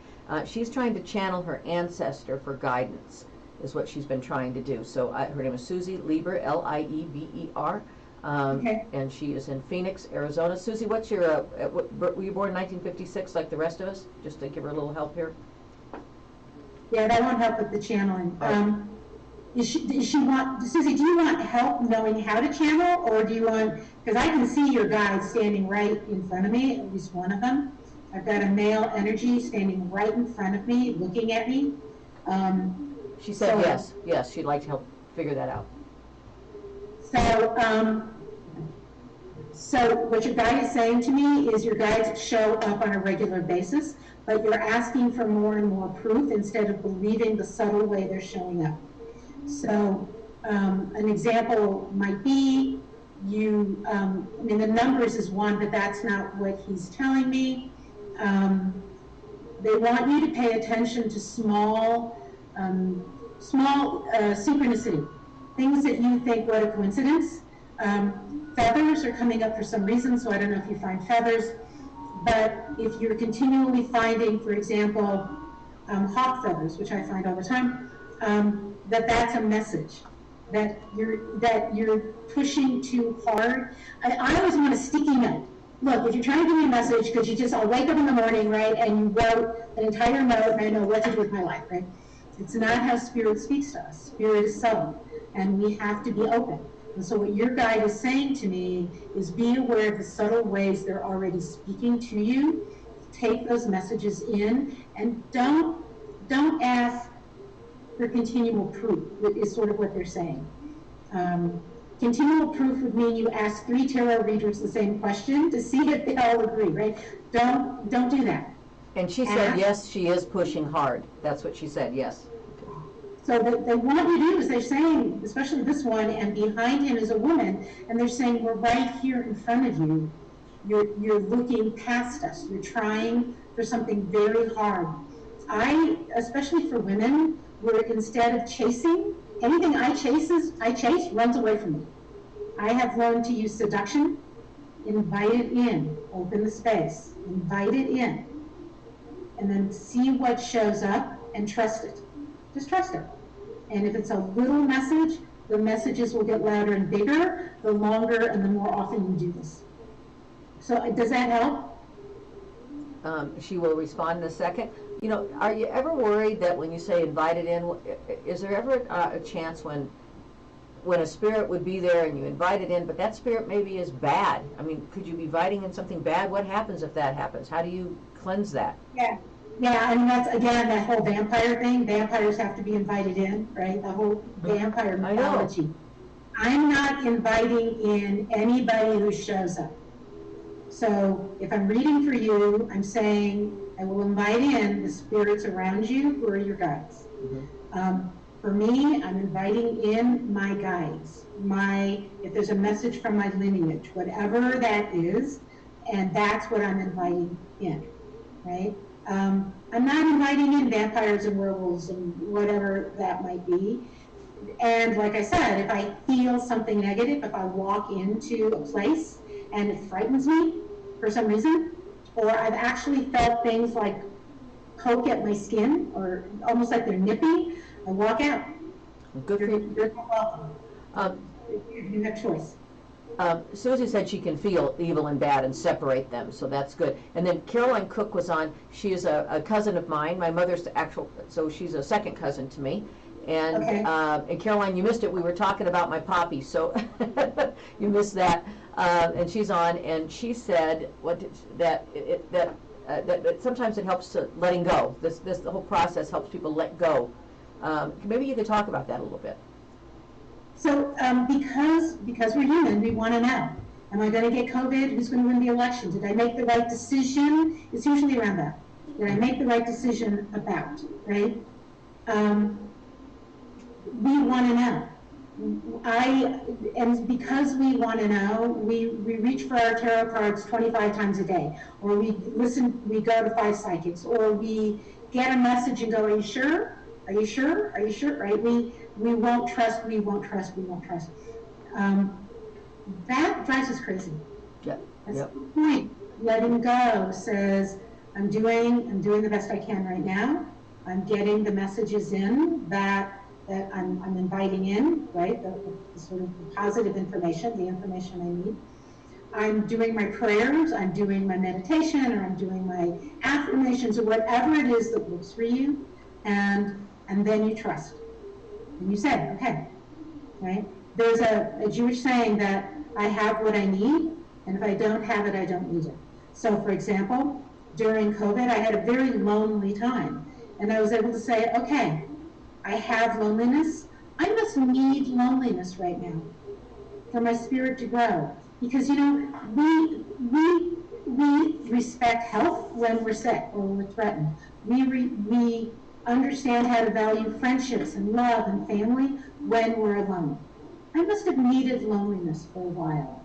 She's trying to channel her ancestor for guidance, is what she's been trying to do. So her name is Susie Lieber, Lieber. Okay. And she is in Phoenix, Arizona. Susie, what's your, were you born in 1956 like the rest of us? Just to give her a little help here. Yeah, that won't help with the channeling. Right. Susie, do you want help knowing how to channel, or do you want, because I can see your guides standing right in front of me, at least one of them. I've got a male energy standing right in front of me, looking at me. She said yes, she'd like to help figure that out. So what your guide is saying to me is your guides show up on a regular basis, but you're asking for more and more proof instead of believing the subtle way they're showing up. So an example might be you, I mean, the numbers is one, but that's not what he's telling me. They want you to pay attention to small synchronicity, things that you think, what a coincidence. Feathers are coming up for some reason, so I don't know if you find feathers, but if you're continually finding, for example, hawk feathers, which I find all the time, that's a message that you're pushing too hard. I always want a sticky note. Look, if you're trying to give me a message, because I'll wake up in the morning, right, and you wrote an entire note, and I know what to do with my life, right? It's not how Spirit speaks to us. Spirit is subtle, and we have to be open. And so what your guide is saying to me is be aware of the subtle ways they're already speaking to you. Take those messages in, and don't ask for continual proof, is sort of what they're saying. Continual proof would mean you ask 3 tarot readers the same question to see if they all agree, right? Don't do that. And she said, yes, she is pushing hard. That's what she said, yes. So what they want you to do is they're saying, especially this one, and behind him is a woman, and they're saying, we're right here in front of you. You're looking past us. You're trying for something very hard. Especially for women, where instead of chasing, anything I chase runs away from me. I have learned to use seduction, invite it in, open the space, invite it in, and then see what shows up and trust it. Just trust it. And if it's a little message, the messages will get louder and bigger the longer and the more often you do this. So does that help? She will respond in a second. You know, are you ever worried that when you say invited in, is there ever a chance when a spirit would be there and you invite it in, but that spirit maybe is bad? I mean, could you be inviting in something bad? What happens if that happens? How do you cleanse that? Yeah, I mean, that's, again, that whole vampire thing. Vampires have to be invited in, right? The whole vampire mythology. I'm not inviting in anybody who shows up. So if I'm reading for you, I'm saying I will invite in the spirits around you who are your guides. For me, I'm inviting in my guides, if there's a message from my lineage, whatever that is, and that's what I'm inviting in, right? I'm not inviting in vampires and werewolves and whatever that might be. And like I said, if I feel something negative, if I walk into a place and it frightens me for some reason, or I've actually felt things like poke at my skin, or almost like they're nipping, I walk out. Good for you. You're welcome. You have choice. Susie said she can feel evil and bad and separate them, so that's good. And then Caroline Cook was on. She is a cousin of mine. My mother's so she's a second cousin to me. And Okay. And Caroline, you missed it. We were talking about my poppy, so you missed that. And she's on, and she said that sometimes it helps to letting go. The whole process helps people let go. Maybe you could talk about that a little bit. So because we're human, we want to know. Am I going to get COVID? Who's going to win the election? Did I make the right decision? It's usually around that. Did I make the right decision about, right? We want to know. and because we want to know, we reach for our tarot cards 25 times a day, or we go to 5 psychics, or we get a message and go, are you sure? Are you sure? Are you sure? Right? We won't trust, we won't trust, we won't trust. That drives us crazy. Yep. That's the point. Letting go says, I'm doing the best I can right now. I'm getting the messages in that I'm inviting in, right? The sort of positive information, the information I need. I'm doing my prayers, I'm doing my meditation, or I'm doing my affirmations, or whatever it is that works for you, and then you trust. And you say, okay, right? There's a Jewish saying that I have what I need, and if I don't have it, I don't need it. So, for example, during COVID, I had a very lonely time, and I was able to say, okay, I have loneliness. I must need loneliness right now for my spirit to grow. Because, you know, we respect health when we're sick or we're threatened. We understand how to value friendships and love and family when we're alone. I must have needed loneliness for a while,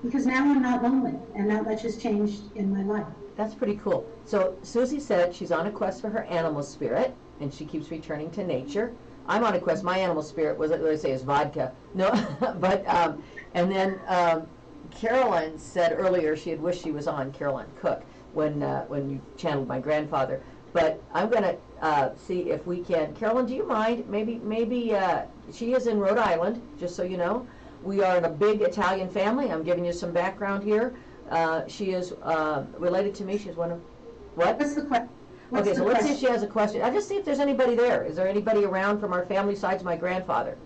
because now I'm not lonely, and not much has changed in my life. That's pretty cool. So Susie said she's on a quest for her animal spirit, and she keeps returning to nature. I'm on a quest. My animal spirit was, what did I say, is vodka. No, but, and then Carolyn said earlier she had wished she was on, Carolyn Cook, when you channeled my grandfather. But I'm going to see if we can. Carolyn, do you mind? Maybe she is in Rhode Island, just so you know. We are in a big Italian family. I'm giving you some background here. She is related to me. She's one of, what? What's the question? Okay, so let's see if she has a question. I'll just see if there's anybody there. Is there anybody around from our family besides my grandfather?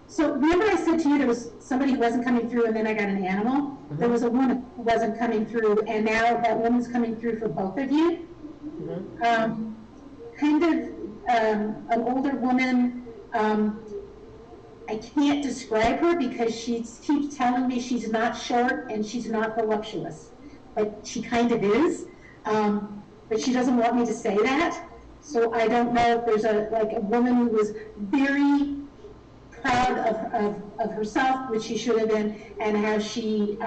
So remember I said to you there was somebody who wasn't coming through, and then I got an animal? Mm-hmm. There was a woman who wasn't coming through, and now that woman's coming through for both of you. Mm-hmm. An older woman. I can't describe her because she keeps telling me she's not short and she's not voluptuous, but she kind of is. But she doesn't want me to say that, so I don't know if there's a woman who was very proud of herself, which she should have been, and how she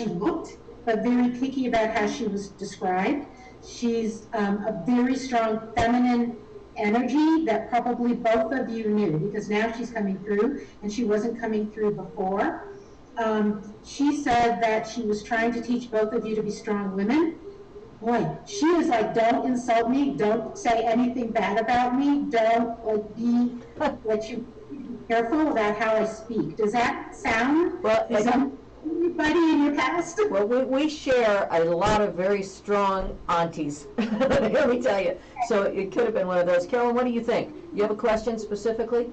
looked, but very picky about how she was described. She's a very strong feminine energy that probably both of you knew, because now she's coming through and she wasn't coming through before. She said that she was trying to teach both of you to be strong women. Boy, she was like, don't insult me, don't say anything bad about me, don't be careful about how I speak. Does that sound? Well, anybody in your past? Well, we share a lot of very strong aunties, let me tell you. So it could have been one of those. Carolyn, what do you think? You have a question specifically?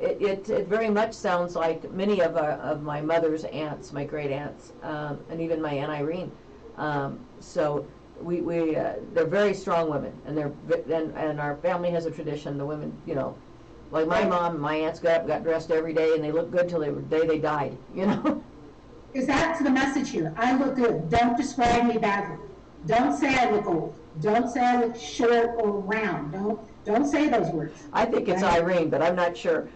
It very much sounds like many of my mother's aunts, my great aunts, and even my Aunt Irene. So they're very strong women, and our family has a tradition. The women, you know, like my mom and my aunts got dressed every day, and they looked good till the day they died, you know. Is that the message here? I look good. Don't describe me badly. Don't say I look old. Don't say I look short or round. Don't say those words. I think it's Irene, but I'm not sure.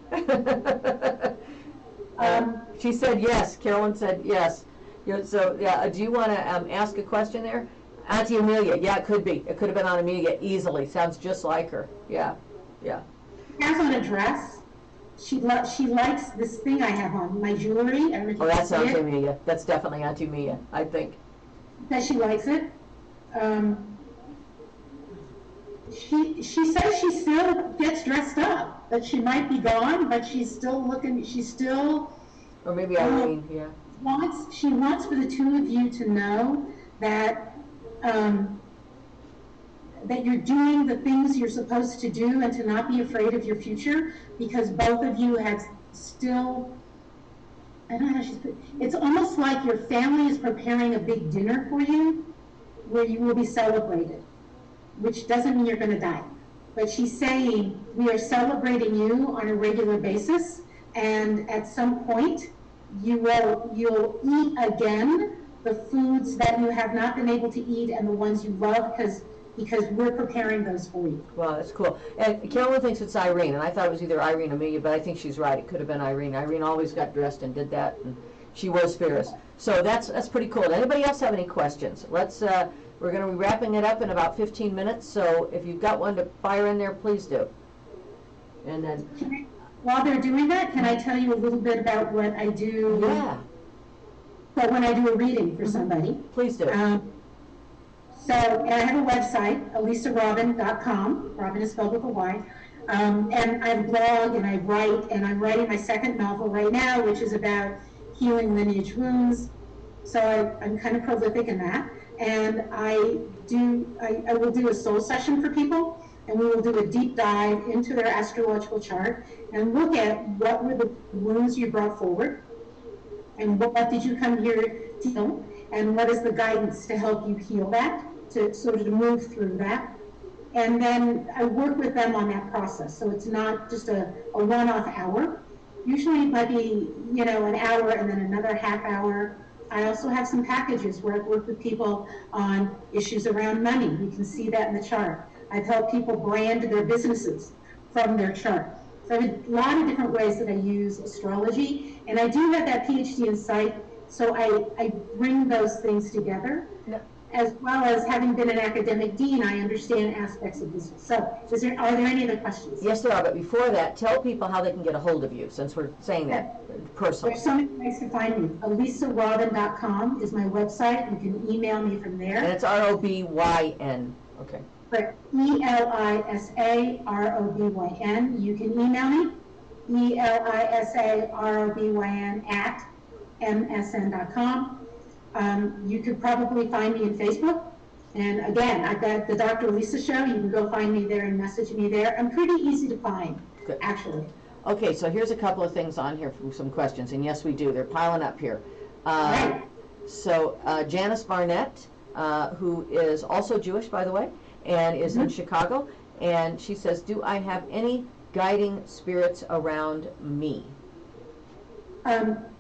She said yes. Carolyn said yes. So yeah, do you want to ask a question there? Auntie Amelia, yeah, it could be. It could have been Aunt Amelia easily. Sounds just like her. Yeah. She has on a dress. She likes this thing I have on, my jewelry. Oh, that's Auntie Amelia. That's definitely Auntie Amelia, I think. That she likes it. She says she still gets dressed up, that she might be gone, but she's still looking. She's still. Or maybe Irene. Yeah. She wants for the two of you to know that that you're doing the things you're supposed to do, and to not be afraid of your future, because both of you have still, I don't know how she's put it. It's almost like your family is preparing a big dinner for you where you will be celebrated, which doesn't mean you're going to die. But she's saying we are celebrating you on a regular basis, and at some point you'll eat again the foods that you have not been able to eat and the ones you love, because because we're preparing those for you. Wow, that's cool. And Carolyn thinks it's Irene, and I thought it was either Irene or Amelia, but I think she's right. It could have been Irene. Irene always got dressed and did that, and she was fearless. So that's pretty cool. Anybody else have any questions? We're going to be wrapping it up in about 15 minutes, so if you've got one to fire in there, please do. And then, While they're doing that, can I tell you a little bit about what I do? yeah, But when I do a reading for somebody. please do. So I have a website, elisarobin.com. Robin is spelled with a Y. And I blog and I write, and I'm writing my second novel right now, which is about healing lineage wounds. So I'm kind of prolific in that. And I will do a soul session for people, and we will do a deep dive into their astrological chart and look at what were the wounds you brought forward, and what did you come here to heal, and what is the guidance to help you heal that, to sort of move through that. And then I work with them on that process. So it's not just a one-off hour. Usually it might be, an hour and then another half hour. I also have some packages where I've worked with people on issues around money. You can see that in the chart. I've helped people brand their businesses from their chart. So I have a lot of different ways that I use astrology. And I do have that PhD in psych, so I bring those things together. Yeah. As well as having been an academic dean, I understand aspects of this. So are there any other questions? Yes, there are, but before that, tell people how they can get a hold of you, since we're saying that personally. There's so many ways to find me. elisarobin.com is my website. You can email me from there. And it's R-O-B-Y-N. Okay. But ELISAROBYN. You can email me, ELISAROBYN at msn.com. You could probably find me in Facebook. And again, I've got the Dr. Lisa Show. You can go find me there and message me there. I'm pretty easy to find, Good. actually. Okay, so here's a couple of things on here from some questions. And yes, we do. They're piling up here. Right. So Janice Barnett, who is also Jewish, by the way, and is in Chicago. And she says, do I have any guiding spirits around me?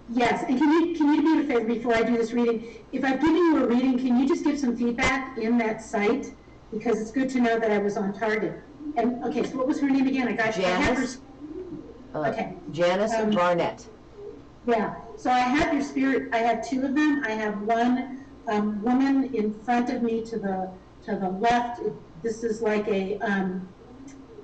Yes, and can you do me a favor before I do this reading? If I've given you a reading, can you just give some feedback in that site? Because it's good to know that I was on target. And, okay, so what was her name again? Janice. Okay. Janice Barnett. Yeah, so I have your spirit. I have two of them. I have one woman in front of me to the left. This is like a,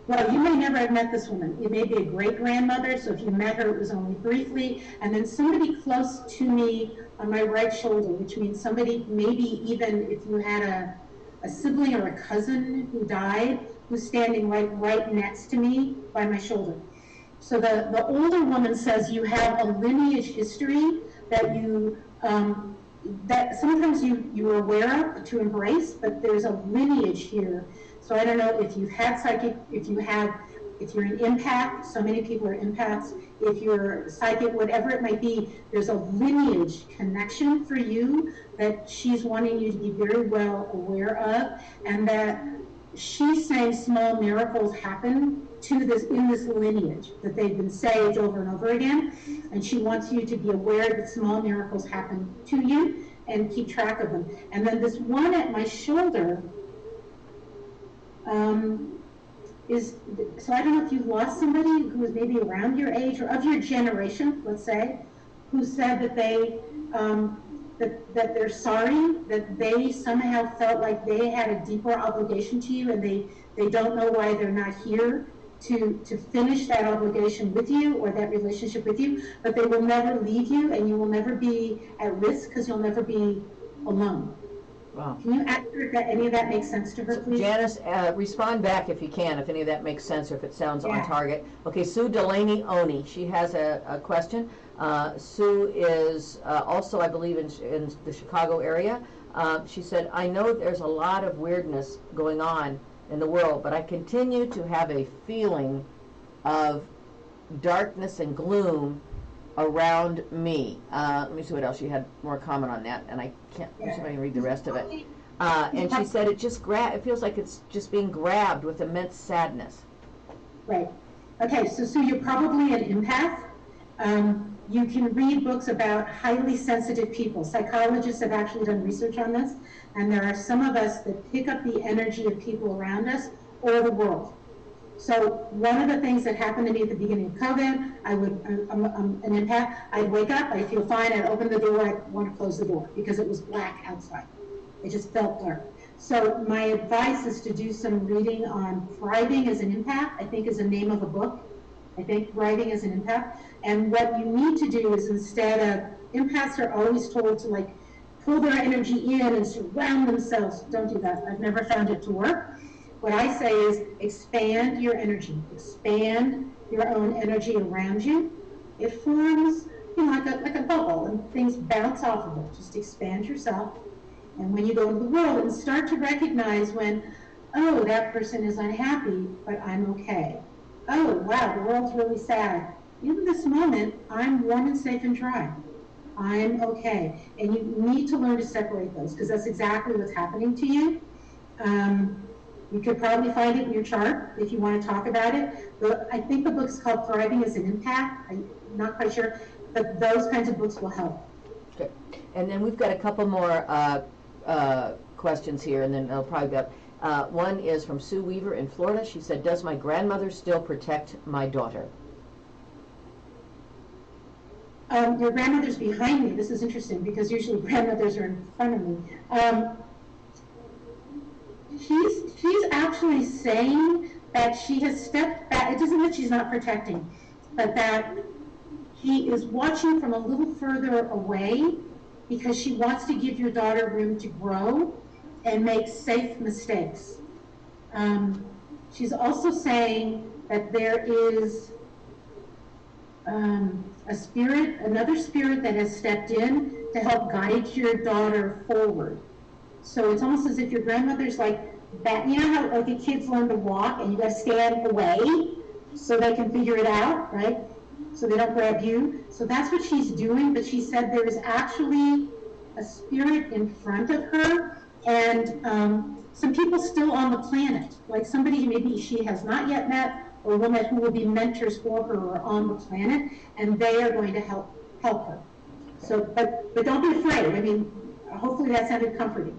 well, you may never have met this woman. It may be a great-grandmother, so if you met her, it was only briefly. And then somebody close to me on my right shoulder, which means somebody, maybe even if you had a sibling or a cousin who died, who's standing right next to me by my shoulder. So the older woman says you have a lineage history that you, that sometimes you are aware of to embrace, but there's a lineage here. So I don't know if you've had psychic, if you're an empath, so many people are empaths, if you're psychic, whatever it might be, there's a lineage connection for you that she's wanting you to be very well aware of, and that she's saying small miracles happen in this lineage, that they've been saved over and over again, and she wants you to be aware that small miracles happen to you and keep track of them. And then this one at my shoulder, so I don't know if you've lost somebody who was maybe around your age or of your generation, let's say, who said that they that they're sorry, that they somehow felt like they had a deeper obligation to you, and they don't know why they're not here to finish that obligation with you or that relationship with you, but they will never leave you, and you will never be at risk because you'll never be alone. Wow. Can you ask her if any of that makes sense to her, please? Janice, respond back if you can, if any of that makes sense or if it sounds on Yeah. target. Okay, Sue Delaney Oni, she has a question. Sue is also, I believe, in the Chicago area. She said, I know there's a lot of weirdness going on in the world, but I continue to have a feeling of darkness and gloom around me. Let me see what else. She had more comment on that, and I can't see if I can read the rest of it. And she said it feels like it's just being grabbed with immense sadness. Right. Okay, so you're probably an empath. You can read books about highly sensitive people. Psychologists have actually done research on this, and there are some of us that pick up the energy of people around us or the world. So one of the things that happened to me at the beginning of COVID, I'm an empath, I'd wake up, I'd feel fine, I'd open the door, I'd want to close the door because it was black outside. It just felt dark. So my advice is to do some reading on Thriving as an Empath, I think is the name of a book. I think Thriving as an Empath. And what you need to do is, instead of, empaths are always told to like pull their energy in and surround themselves. Don't do that. I've never found it to work. What I say is expand your energy. Expand your own energy around you. It forms, you know, like a bubble, and things bounce off of it. Just expand yourself. And when you go into the world and start to recognize when, oh, that person is unhappy, but I'm okay. Oh, wow, the world's really sad. In this moment, I'm warm and safe and dry. I'm okay. And you need to learn to separate those, because that's exactly what's happening to you. You could probably find it in your chart if you want to talk about it. But I think the book's called Thriving as an Empath. I'm not quite sure, but those kinds of books will help. Okay. And then we've got a couple more questions here, and then they'll probably be up. One is from Sue Weaver in Florida. She said, does my grandmother still protect my daughter? Your grandmother's behind me. This is interesting because usually grandmothers are in front of me. She's actually saying that she has stepped back. It doesn't mean she's not protecting, but that she is watching from a little further away because she wants to give your daughter room to grow and make safe mistakes. She's also saying that there is another spirit that has stepped in to help guide your daughter forward. So it's almost as if your grandmother's like that. You know how like the kids learn to walk and you gotta stand away so they can figure it out, right? So they don't grab you. So that's what she's doing, but she said there is actually a spirit in front of her, and some people still on the planet, like somebody maybe she has not yet met, or women who will be mentors for her or on the planet, and they are going to help her. So, but don't be afraid. I mean, hopefully that sounded comforting.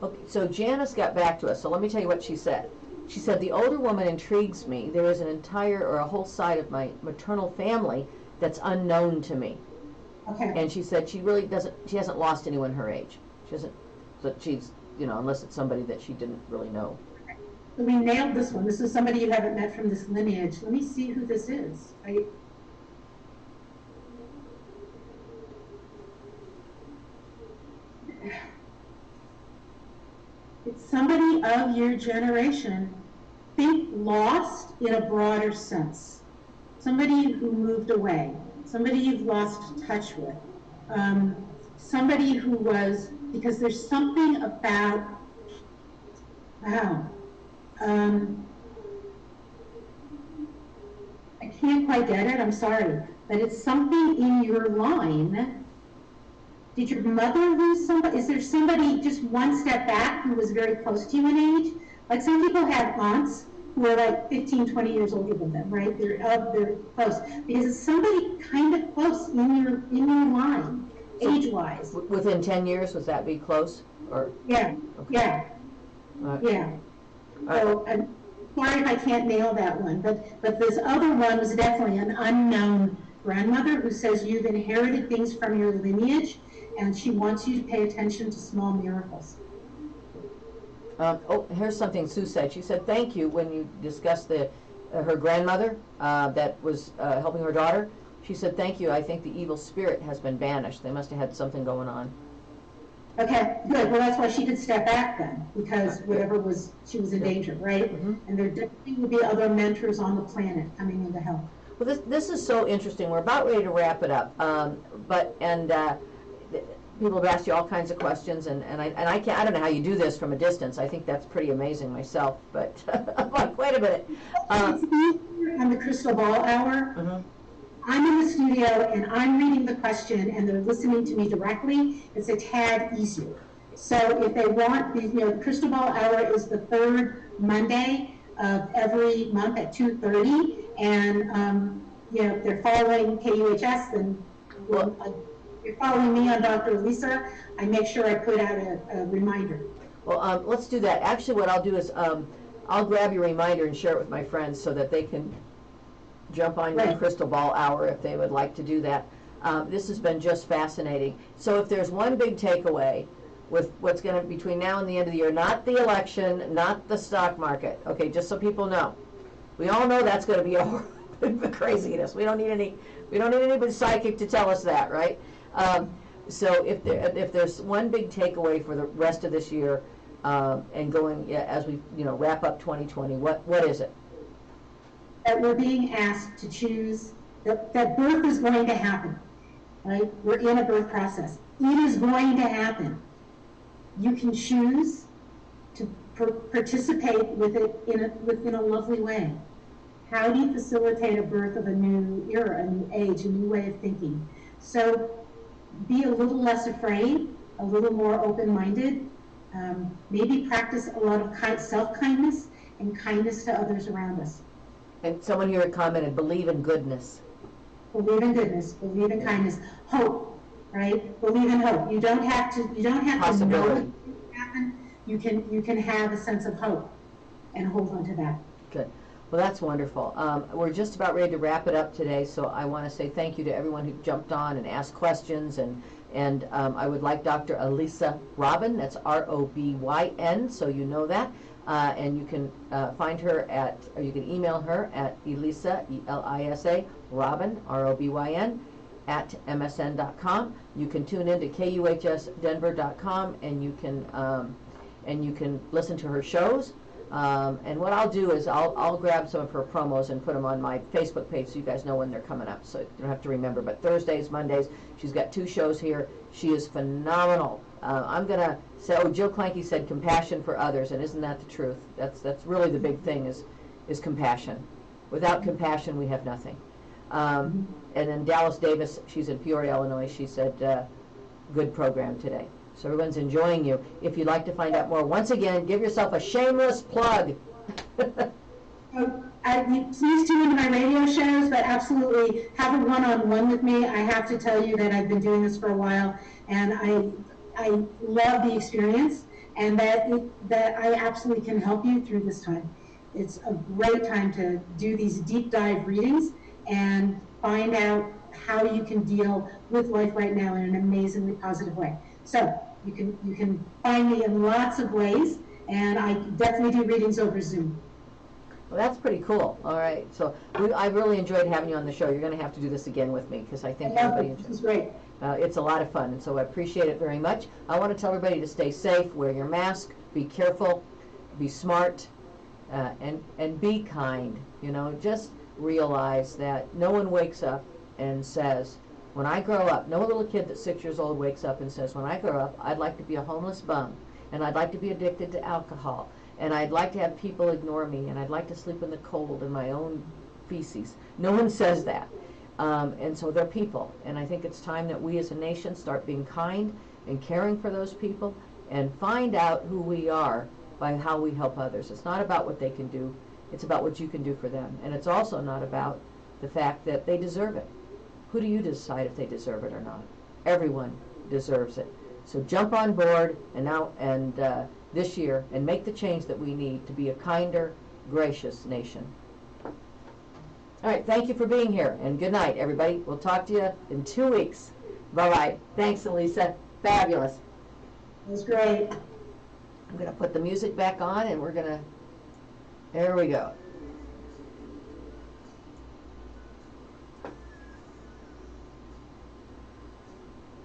Okay, so Janice got back to us, so let me tell you what she said. She said, the older woman intrigues me. There is an entire or a whole side of my maternal family that's unknown to me. Okay. And she said she really she hasn't lost anyone her age. She hasn't, but she's, you know, unless it's somebody that she didn't really know. We nailed this one. This is somebody you haven't met from this lineage. Let me see who this is. It's somebody of your generation. Think lost in a broader sense. Somebody who moved away. Somebody you've lost touch with. Somebody who was, because there's something about, wow. I can't quite get it, I'm sorry, but it's something in your line. Did your mother lose somebody? Is there somebody just one step back who was very close to you in age? Like some people have aunts who are like 15, 20 years older than them, right? They're close. Because it's somebody kind of close in your line, so age-wise. Within 10 years, would that be close? Or yeah, okay. Yeah, yeah. So right. I'm sorry if I can't nail that one, but this other one was definitely an unknown grandmother who says you've inherited things from your lineage, and she wants you to pay attention to small miracles. Oh, here's something Sue said. She said, thank you when you discussed her grandmother that was helping her daughter. She said, thank you. I think the evil spirit has been banished. They must have had something going on. Okay, good. Well, that's why she could step back then, because whatever was, she was in danger, right? Mm-hmm. And there definitely will be other mentors on the planet coming in to help. Well, this is so interesting. We're about ready to wrap it up, people have asked you all kinds of questions, and I can't. I don't know how you do this from a distance. I think that's pretty amazing myself. But wait a minute. It's easier on the crystal ball hour. Mm-hmm. I'm in the studio and I'm reading the question, and they're listening to me directly. It's a tad easier. So if they want, the crystal ball hour is the third Monday of every month at 2:30, and if they're following KUHS, then you're following me on Dr. Lisa, I make sure I put out a reminder. Well, let's do that. Actually, what I'll do is I'll grab your reminder and share it with my friends so that they can jump on your crystal ball hour if they would like to do that. This has been just fascinating. So if there's one big takeaway with what's going to between now and the end of the year, not the election, not the stock market, okay, just so people know. We all know that's going to be a craziness. We don't need anybody psychic to tell us that, right? So if there's one big takeaway for the rest of this year and going as we wrap up 2020, what is it? That we're being asked to choose, that birth is going to happen, right? We're in a birth process. It is going to happen. You can choose to participate with it in a lovely way. How do you facilitate a birth of a new era, a new age, a new way of thinking? So be a little less afraid, a little more open-minded, maybe practice a lot of self-kindness and kindness to others around us. And someone here commented, believe in goodness. Believe in goodness, believe in kindness, hope, right? Believe in hope. You don't have to know what's going to happen. You can have a sense of hope and hold on to that. Good. Well, that's wonderful. We're just about ready to wrap it up today, so I want to say thank you to everyone who jumped on and asked questions, and I would like Dr. Elisa Robin, that's R-O-B-Y-N, so you know that, and you can find her or you can email her at Elisa, E-L-I-S-A, Robin, R-O-B-Y-N, at msn.com. You can tune in to kuhsdenver.com, and you can listen to her shows. And what I'll do is I'll grab some of her promos and put them on my Facebook page so you guys know when they're coming up, so you don't have to remember. But Thursdays, Mondays, she's got 2 shows here. She is phenomenal. I'm going to say, Jill Clanky said compassion for others, and isn't that the truth? That's really the big thing is compassion. Without compassion, we have nothing. And then Dallas Davis, she's in Peoria, Illinois, she said, good program today. So everyone's enjoying you. If you'd like to find out more, once again, give yourself a shameless plug. Please tune into my radio shows, but absolutely have a one-on-one with me. I have to tell you that I've been doing this for a while, and I love the experience, and that I absolutely can help you through this time. It's a great time to do these deep dive readings and find out how you can deal with life right now in an amazingly positive way. So you can find me in lots of ways, and I definitely do readings over Zoom. Well, that's pretty cool. All right. So I really enjoyed having you on the show. You're going to have to do this again with me because I think everybody enjoys it. This is great. It's a lot of fun, and so I appreciate it very much. I want to tell everybody to stay safe, wear your mask, be careful, be smart, and be kind. Just realize that no one wakes up and says, when I grow up, no little kid that's 6 years old wakes up and says, when I grow up, I'd like to be a homeless bum, and I'd like to be addicted to alcohol, and I'd like to have people ignore me, and I'd like to sleep in the cold in my own feces. No one says that. And so they're people, and I think it's time that we as a nation start being kind and caring for those people and find out who we are by how we help others. It's not about what they can do, it's about what you can do for them. And it's also not about the fact that they deserve it. Who do you decide if they deserve it or not? Everyone deserves it. So jump on board and this year and make the change that we need to be a kinder, gracious nation. All right, thank you for being here, and good night, everybody. We'll talk to you in 2 weeks. Bye-bye. Thanks, Elisa. Fabulous. It was great. I'm going to put the music back on, and there we go.